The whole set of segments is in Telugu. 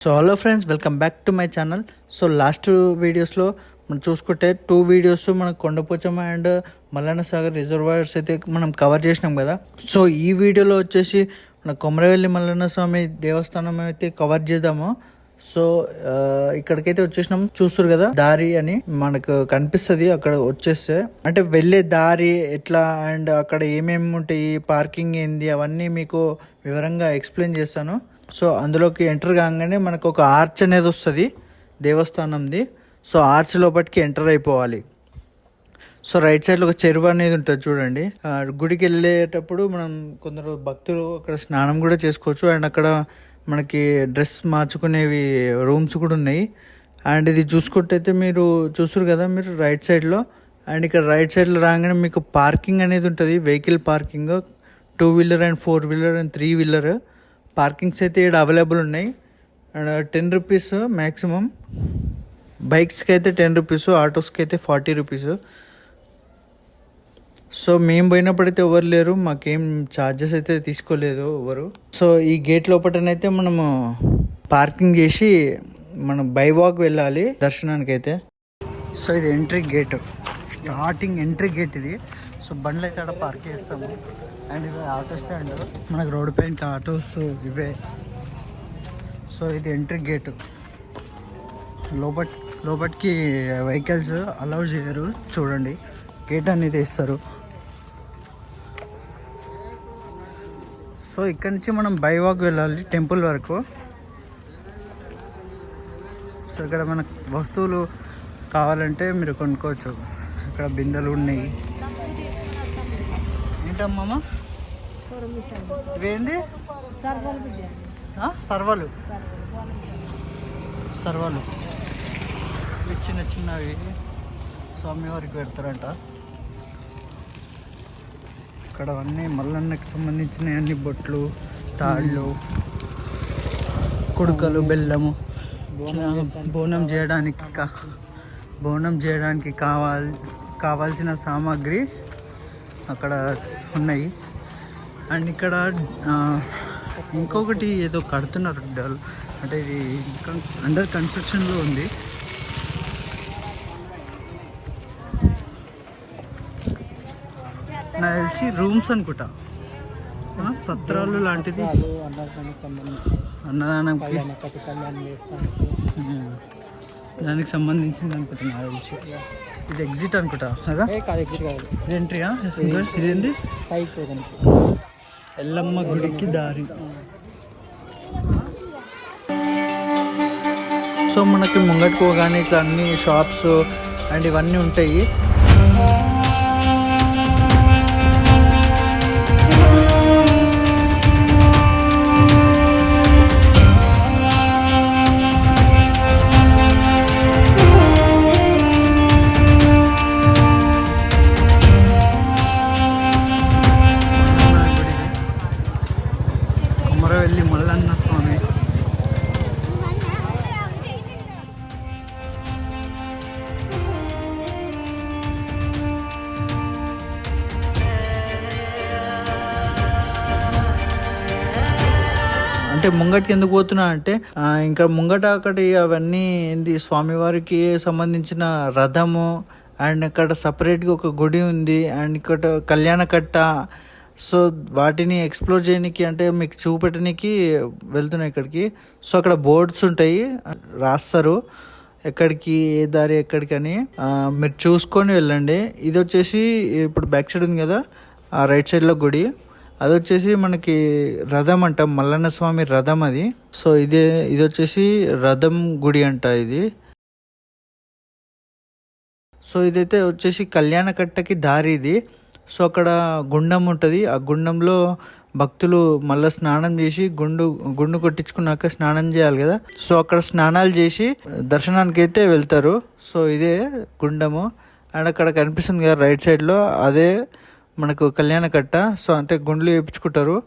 So hello friends, welcome back to my channel. So last వీడియోస్లో మనం చూసుకుంటే 2 వీడియోస్ మనం కొండపోచమ్మ అండ్ మల్లన్న సాగర్ రిజర్వాయర్స్ అయితే మనం కవర్ చేసినాం కదా. సో ఈ వీడియోలో వచ్చేసి మన కొమరవెల్లి మల్లన్న స్వామి దేవస్థానం అయితే కవర్ చేద్దాము. సో ఇక్కడికైతే వచ్చేసినాం, చూస్తారు కదా దారి అని మనకు కనిపిస్తుంది. అక్కడ వచ్చేస్తే అంటే వెళ్ళే దారి ఎట్లా అండ్ అక్కడ ఏమేమి ఉంటాయి, పార్కింగ్ ఏంది, అవన్నీ మీకు వివరంగా ఎక్స్ప్లెయిన్ చేస్తాను. సో అందులోకి ఎంటర్ కాగానే మనకు ఒక ఆర్చ్ అనేది వస్తుంది దేవస్థానంది. సో ఆర్చ్ లోపలికి ఎంటర్ అయిపోవాలి. సో రైట్ సైడ్లో ఒక చెరువు అనేది ఉంటుంది చూడండి. గుడికి వెళ్ళేటప్పుడు మనం కొందరు భక్తులు అక్కడ స్నానం కూడా చేసుకోవచ్చు. అండ్ అక్కడ మనకి డ్రెస్ మార్చుకునేవి రూమ్స్ కూడా ఉన్నాయి. అండ్ ఇది చూసుకుంటే మీరు చూస్తారు కదా మీరు రైట్ సైడ్లో. అండ్ ఇక్కడ రైట్ సైడ్లో రాగానే మీకు పార్కింగ్ అనేది ఉంటుంది, vehicle parking 2 wheeler and 4 wheeler and 3 wheeler parkings అయితే ఇక్కడ అవైలబుల్ ఉన్నాయి. And 10 rupees maximum. బైక్స్కి అయితే 10 రూపీస్, ఆటోస్కి అయితే 40 రూపీస్. సో మేము పోయినప్పుడైతే ఎవరు లేరు, మాకేం ఛార్జెస్ అయితే తీసుకోలేదు ఎవరు. సో ఈ గేట్ లోపలనైతే మనము పార్కింగ్ చేసి మనం బై వాక్ వెళ్ళాలి దర్శనానికి అయితే. సో ఇది entry gate, starting entry gate ఇది. సో బండ్లు అయితే అక్కడ పార్క్ చేస్తాము. అండ్ ఇవి ఆటో స్టాండ్, మనకు రోడ్డు పైన ఆటోస్ ఇవే. సో ఇది ఎంట్రీ గేటు. లోపలికి వెహికల్స్ అలౌ చేయరు చూడండి, గేట్ అనేది వేస్తారు. సో ఇక్కడ నుంచి మనం బై వాక్ వెళ్ళాలి టెంపుల్ వరకు. సో ఇక్కడ మనకు వస్తువులు కావాలంటే మీరు కొనుక్కోవచ్చు. ఇక్కడ బిందెలు ఉన్నాయి. ఏంటమ్మా ఇవేంది? సర్వలు. ఇవి చిన్న చిన్నవి స్వామివారికి పెడతారంట. ఇక్కడ అన్నీ మల్లన్నకి సంబంధించిన అన్ని బొట్లు, తాళ్ళు, కుడుకలు, బెల్లము, బోనం చేయడానికి కావాల్సిన సామాగ్రి అక్కడ ఉన్నాయి. అండ్ ఇక్కడ ఇంకొకటి ఏదో కడుతున్నారు, అంటే ఇది ఇంకా అండర్ కన్స్ట్రక్షన్లో ఉంది. నాకు తెలిసి రూమ్స్ అనుకుంటా, సత్రాలు లాంటిది, అన్నదానంకి దానికి సంబంధించింది అనుకుంటా నాకు తెలిసి. ఇది ఎగ్జిట్ అనుకుంటా కదా, ఇది ఎంట్రీయా? ఇదేంది? ఎల్లమ్మ గుడికి దారి. సో మనకి ముంగట్టుకు కానీ ఇట్లా అన్ని షాప్స్ అండ్ ఇవన్నీ ఉంటాయి. కొమరవెల్లి మల్లన్న స్వామి. అంటే ముంగటికి ఎందుకు పోతున్నా అంటే ఇంకా ముంగట అక్కడి అవన్నీ ఏంది స్వామివారికి సంబంధించిన రథము, అండ్ ఇక్కడ సపరేట్గా ఒక గుడి ఉంది, అండ్ ఇక్కడ కళ్యాణ కట్ట. సో వాటిని ఎక్స్ప్లోర్ చేయడానికి అంటే మీకు చూపెట్టడానికి వెళ్తున్నాయి ఇక్కడికి. సో అక్కడ బోర్డ్స్ ఉంటాయి, రాస్తారు ఎక్కడికి ఏ దారి ఎక్కడికి అని. మీరు చూసుకొని వెళ్ళండి. ఇది వచ్చేసి ఇప్పుడు బ్యాక్ సైడ్ ఉంది కదా, ఆ రైట్ సైడ్లో గుడి, అది వచ్చేసి మనకి రథం అంట, మల్లన్న స్వామి రథం అది. సో ఇది వచ్చేసి రథం గుడి అంట ఇది. సో ఇదైతే వచ్చేసి కళ్యాణ కట్టకి దారి ఇది. సో అక్కడ గుండం ఉంటుంది, ఆ గుండంలో భక్తులు మళ్ళీ స్నానం చేసి గుండు కొట్టించుకున్నాక స్నానం చేయాలి కదా. సో అక్కడ స్నానాలు చేసి దర్శనానికి అయితే వెళ్తారు. సో ఇదే గుండము. అండ్ అక్కడ కనిపిస్తుంది కదా రైట్ సైడ్లో, అదే మనకు కళ్యాణ కట్ట. సో అంటే గుండ్లు వేయించుకుంటారు,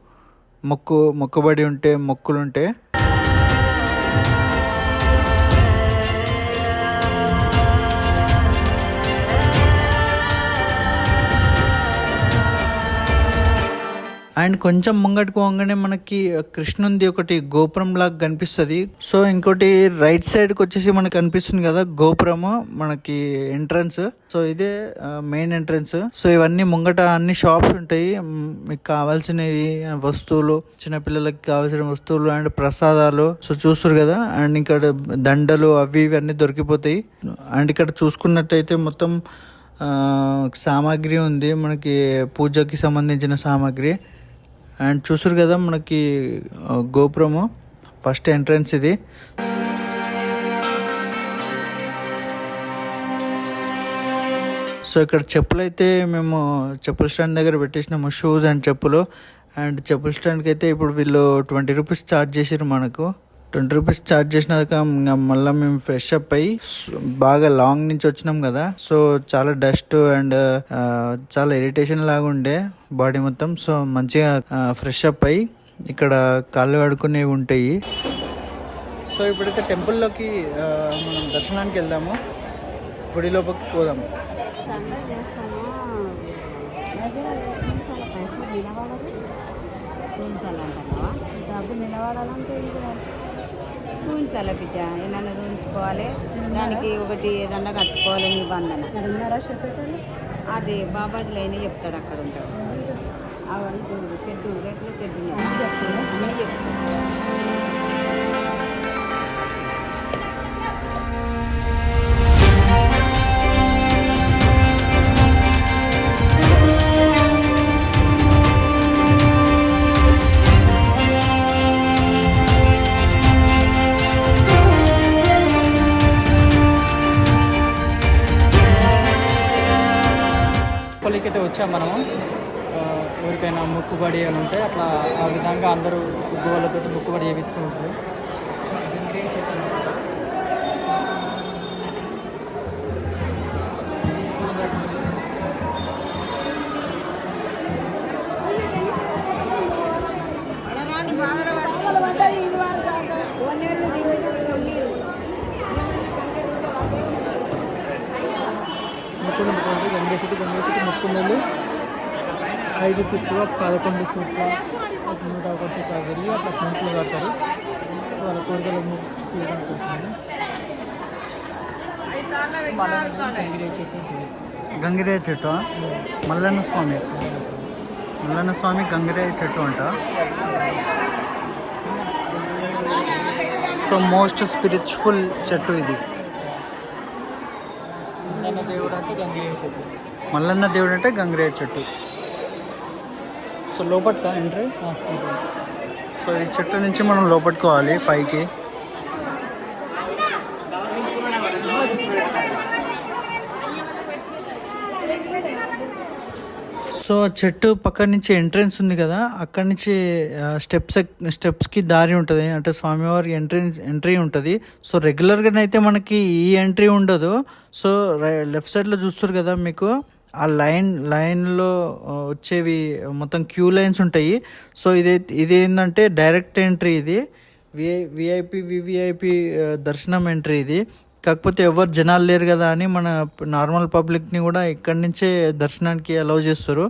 మొక్కుబడి ఉంటే, మొక్కులుంటే. అండ్ కొంచెం ముంగటికి పోగానే మనకి కృష్ణుంది ఒకటి గోపురం లాగా కనిపిస్తుంది. సో ఇంకోటి రైట్ సైడ్కి వచ్చేసి మనకు కనిపిస్తుంది కదా గోపురము, మనకి ఎంట్రన్స్. సో ఇదే మెయిన్ ఎంట్రన్స్. సో ఇవన్నీ ముంగట అన్ని షాప్స్ ఉంటాయి, మీకు కావాల్సినవి వస్తువులు, చిన్నపిల్లలకి కావాల్సిన వస్తువులు అండ్ ప్రసాదాలు. సో చూస్తారు కదా, అండ్ ఇక్కడ దండలు అవి ఇవన్నీ దొరికిపోతాయి. అండ్ ఇక్కడ చూసుకున్నట్టయితే మొత్తం సామాగ్రి ఉంది, మనకి పూజకి సంబంధించిన సామాగ్రి. అండ్ చూసారు కదా మనకి గోపురము ఫస్ట్ ఎంట్రన్స్ ఇది. సో ఇక్కడ చెప్పులు అయితే మేము చెప్పుల స్టాండ్ దగ్గర పెట్టేసినాము, షూస్ అండ్ చెప్పులు. అండ్ చెప్పుల స్టాండ్కి అయితే ఇప్పుడు వీళ్ళు 20 రూపీస్ ఛార్జ్ చేసారు మనకు. 20 రూపీస్ ఛార్జ్ చేసినాక మళ్ళీ మేము ఫ్రెష్ అప్ అయ్యి, బాగా లాంగ్ నుంచి వచ్చినాం కదా, సో చాలా డస్ట్ అండ్ చాలా ఇరిటేషన్ లాగా ఉండే బాడీ మొత్తం. సో మంచిగా ఫ్రెష్ అప్ అయ్యి ఇక్కడ కాళ్ళు కడుక్కునేవి ఉంటాయి. సో ఇప్పుడైతే టెంపుల్లోకి మనం దర్శనానికి వెళ్దాము, గుడి లోపలికి పోదాము. డబ్బు నిలబడాలంటే చూపించాలి బిడ్డ, ఏమన్నా చూపించుకోవాలి, దానికి ఒకటి ఏదన్నా కట్టుకోవాలి నిబంధన. అది బాబాజీలు అయినా చెప్తాడు, అక్కడ ఉంటాడు. అవన్నీ చూడు, చెట్టు రేపుల చెట్టు అన్నీ చెప్తాడు. అయితే వచ్చాం మనము. ఎవరికైనా మొక్కుబడి అని ఉంటే అట్లా ఆ విధంగా అందరూ గోళ్ళతో మొక్కుబడి చేయించుకుని ఉంటారు. గంగేసిటి ముక్కున్నలు 5 సీట్లు, 11 సీట్లు, 101 సీట్లు వెళ్ళి అట్లా ఫ్రంట్లో కడతారు. వాళ్ళ కోరికలు తీయడానికి వచ్చింది. గంగిరేయ చెట్టు, మల్లన్న స్వామి గంగిరేయ చెట్టు అంట. సో మోస్ట్ స్పిరిచువల్ చెట్టు ఇది. మల్లన్న దేవుడు అంటే గంగిరేయ చెట్టు. So లోపట్కా entry. సో ఈ చెట్టు నుంచి మనం లోపట్టుకోవాలి పైకి. సో చెట్టు పక్క నుంచి ఎంట్రన్స్ ఉంది కదా, అక్కడి నుంచి స్టెప్స్కి దారి ఉంటుంది, అంటే స్వామివారి ఎంట్రీ ఉంటుంది. సో రెగ్యులర్గానైతే మనకి ఈ ఎంట్రీ ఉండదు. సో లెఫ్ట్ సైడ్లో చూస్తారు కదా మీకు, ఆ లైన్లో వచ్చేవి మొత్తం క్యూ లైన్స్ ఉంటాయి. సో ఇది ఏంటంటే డైరెక్ట్ ఎంట్రీ, ఇది వివిఐపి దర్శనం ఎంట్రీ ఇది. కాకపోతే ఎవరు జనాలు లేరు కదా అని మన నార్మల్ పబ్లిక్ని కూడా ఇక్కడి నుంచే దర్శనానికి అలౌ చేస్తారు.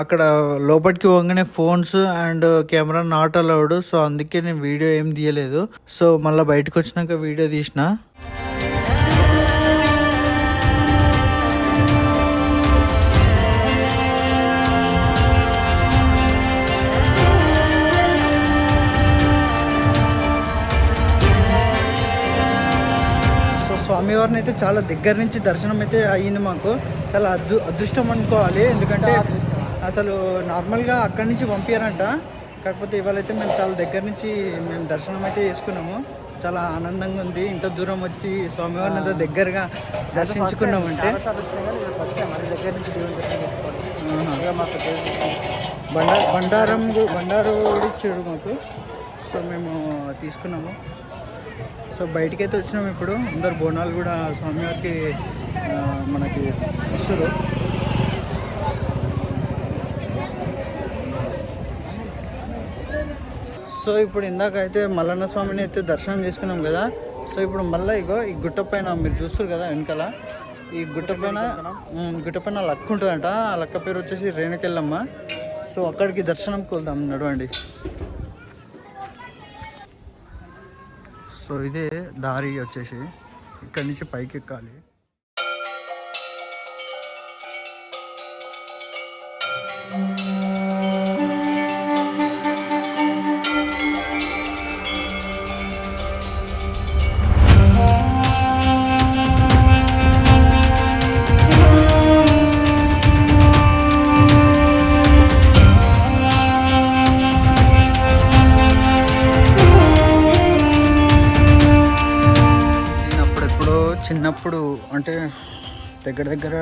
అక్కడ లోపలికి పోగానే phones and camera not allowed. So అందుకే నేను వీడియో ఏం తీయలేదు. సో మళ్ళీ బయటకు వచ్చినాక వీడియో తీసిన. స్వామివారిని అయితే చాలా దగ్గర నుంచి దర్శనం అయితే అయ్యింది మాకు. చాలా అదృష్టం అనుకోవాలి, ఎందుకంటే అసలు నార్మల్గా అక్కడి నుంచి పంపించారంట. కాకపోతే ఇవాళ అయితే మేము చాలా దగ్గర నుంచి మేము దర్శనం అయితే చేసుకున్నాము. చాలా ఆనందంగా ఉంది, ఇంత దూరం వచ్చి స్వామివారిని అంత దగ్గరగా దర్శించుకున్నామంటే. బండారు కూడా ఇచ్చాడు మాకు. సో మేము తీసుకున్నాము. సో బయటికైతే వచ్చినాము. ఇప్పుడు అందరు బోనాలు కూడా స్వామివారికి మనకి ఇస్తారు. సో ఇప్పుడు ఇందాక అయితే మల్లన్న స్వామిని అయితే దర్శనం చేసుకున్నాం కదా. సో ఇప్పుడు మళ్ళీ ఇగో ఈ గుట్ట పైన మీరు చూస్తారు కదా వెనకాల, ఈ గుట్ట పైన లక్క ఉంటుందంట. ఆ లక్క పేరు వచ్చేసి రేణుకెళ్ళమ్మ. సో అక్కడికి దర్శనంకి వెళ్దాం, నడవండి. సో ఇదే దారి వచ్చేసి, ఇక్కడి నుంచి పైకి ఎక్కాలి. చిన్నప్పుడు అంటే దగ్గర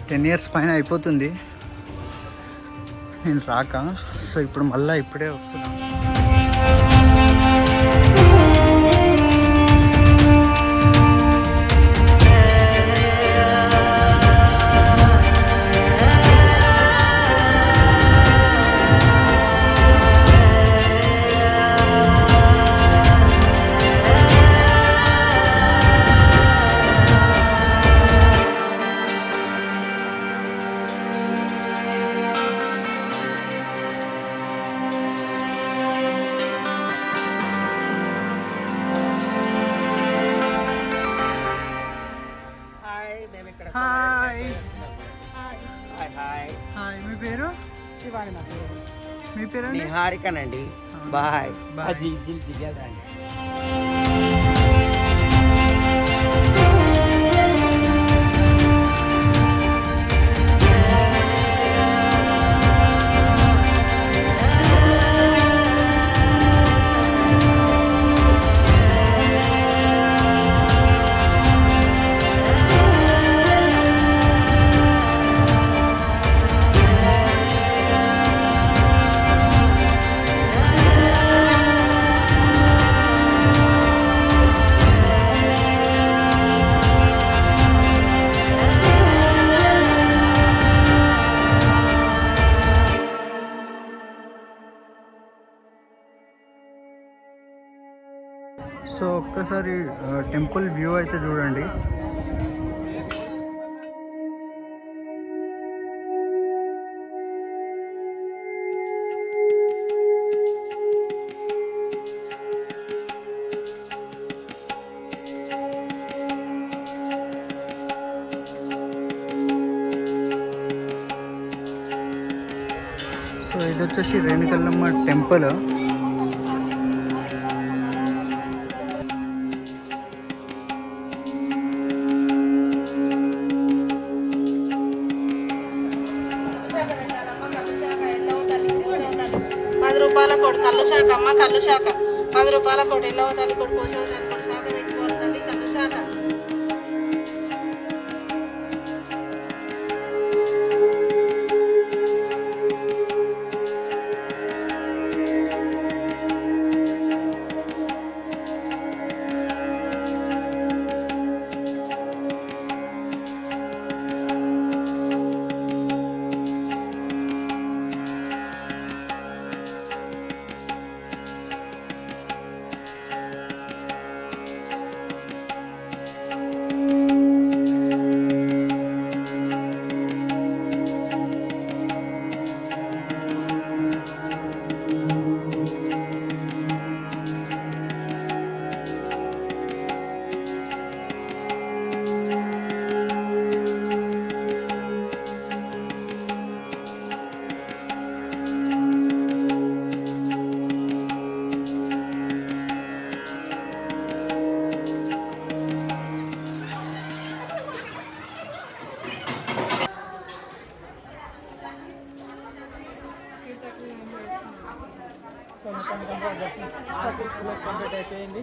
10 years పైన అయిపోతుంది నేను రాక. సో ఇప్పుడు మళ్ళీ ఇప్పుడే వస్తున్నాను. హాయ్, మీ పేరు? శివాని. నా పేరు మీ పేరు? నిహారికనండి. Bye bye. సో ఒక్కసారి టెంపుల్ వ్యూ అయితే చూడండి. సో ఇది వచ్చేసి రేణుకెళ్ళమ్మ టెంపుల్. రూపాయల కోటి కళ్ళు శాఖ అమ్మ కళ్ళు శాఖ 10 రూపాయల కోటి ఎల్లవ తల్లి కోటి కోసవ తల్లి కోటి శాఖ పెట్టుకోవాలి తల్లి కళ్ళు శాఖ. సో సక్సెస్ఫుల్గా కంప్లీట్ అయిపోయింది.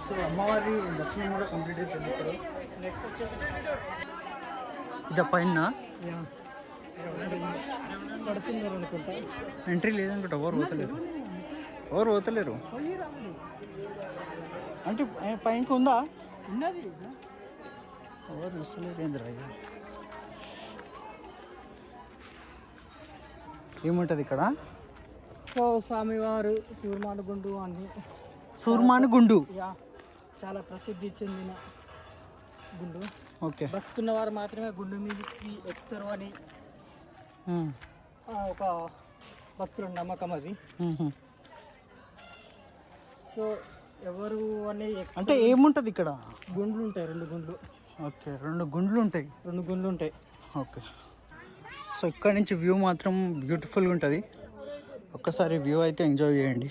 సో అమ్మవారి దర్శనం కూడా కంప్లీట్ అయిపోయింది. ఇప్పుడు నెక్స్ట్ వచ్చేసి ఇది పైన పడుతున్నారు అనుకుంటా. ఎంట్రీ లేదనుకుంటా. ఎవరు పోతలేరు అంటే పైనకి ఉందా? ఉన్నది. ఎవరు వస్తలేరు ఏంద్రయ్యా? ఏముంటుంది ఇక్కడ? సో స్వామివారు సూర్మానుగుండు అని సూర్మానుగుండు చాలా ప్రసిద్ధి చెందిన గుండు. ఓకే. బతుకున్న వారు మాత్రమే గుండు మీదకి ఎక్కుతారు అని ఒక భక్తుల నమ్మకం అది. సో ఎవరు అని అంటే ఏముంటుంది ఇక్కడ? గుండ్లు ఉంటాయి, 2 గుండ్లు. ఓకే, 2 గుండ్లు ఉంటాయి. 2 గుండ్లు ఉంటాయి. ఓకే. సో ఇక్కడ నుంచి వ్యూ మాత్రం బ్యూటిఫుల్గా ఉంటుంది. ఒక్కసారి వ్యూ అయితే ఎంజాయ్ చేయండి.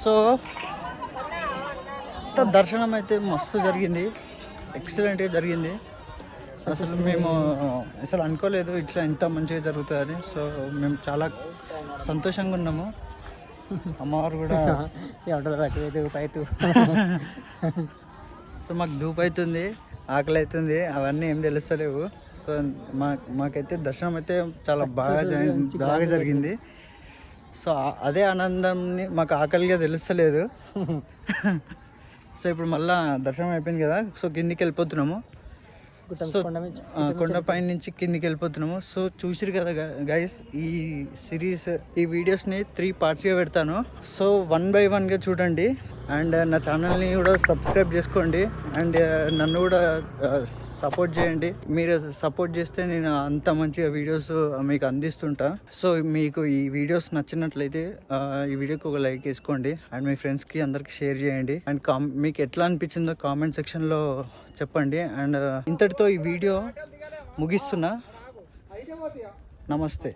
సో దర్శనం అయితే మస్తు జరిగింది, ఎక్సలెంట్గా జరిగింది. అసలు మేము అసలు అనుకోలేదు ఇట్లా ఇంత మంచిగా జరుగుతుందని. సో మేము చాలా సంతోషంగా ఉన్నాము. అమ్మవారు కూడా సో మాకు ధూపు అవుతుంది, ఆకలి అవుతుంది, అవన్నీ ఏం తెలుస్తలేవు. సో మాకైతే దర్శనం అయితే చాలా బాగా జరిగింది. సో అదే ఆనందంని మాకు ఆకలిగా తెలుస్తలేదు. సో ఇప్పుడు మళ్ళీ దర్శనం అయిపోయింది కదా, సో కిందికి వెళ్ళిపోతున్నాము. సో కొండపై నుంచి కిందికి వెళ్ళిపోతున్నాము. సో చూసిరు కదా గైస్, ఈ సిరీస్ ఈ వీడియోస్ని 3 పార్ట్స్గా పెడతాను. సో 1 by 1గా చూడండి. అండ్ నా ఛానల్ని కూడా సబ్స్క్రైబ్ చేసుకోండి. అండ్ నన్ను కూడా సపోర్ట్ చేయండి. మీరు సపోర్ట్ చేస్తే నేను అంత మంచిగా వీడియోస్ మీకు అందిస్తుంటా. సో మీకు ఈ వీడియోస్ నచ్చినట్లయితే ఈ వీడియోకి ఒక లైక్ వేసుకోండి. అండ్ మీ ఫ్రెండ్స్కి అందరికి షేర్ చేయండి. అండ్ మీకు ఎట్లా అనిపించిందో కామెంట్ సెక్షన్లో చెప్పండి. అండ్ ఇంతటితో ఈ వీడియో ముగిస్తున్నా. నమస్తే.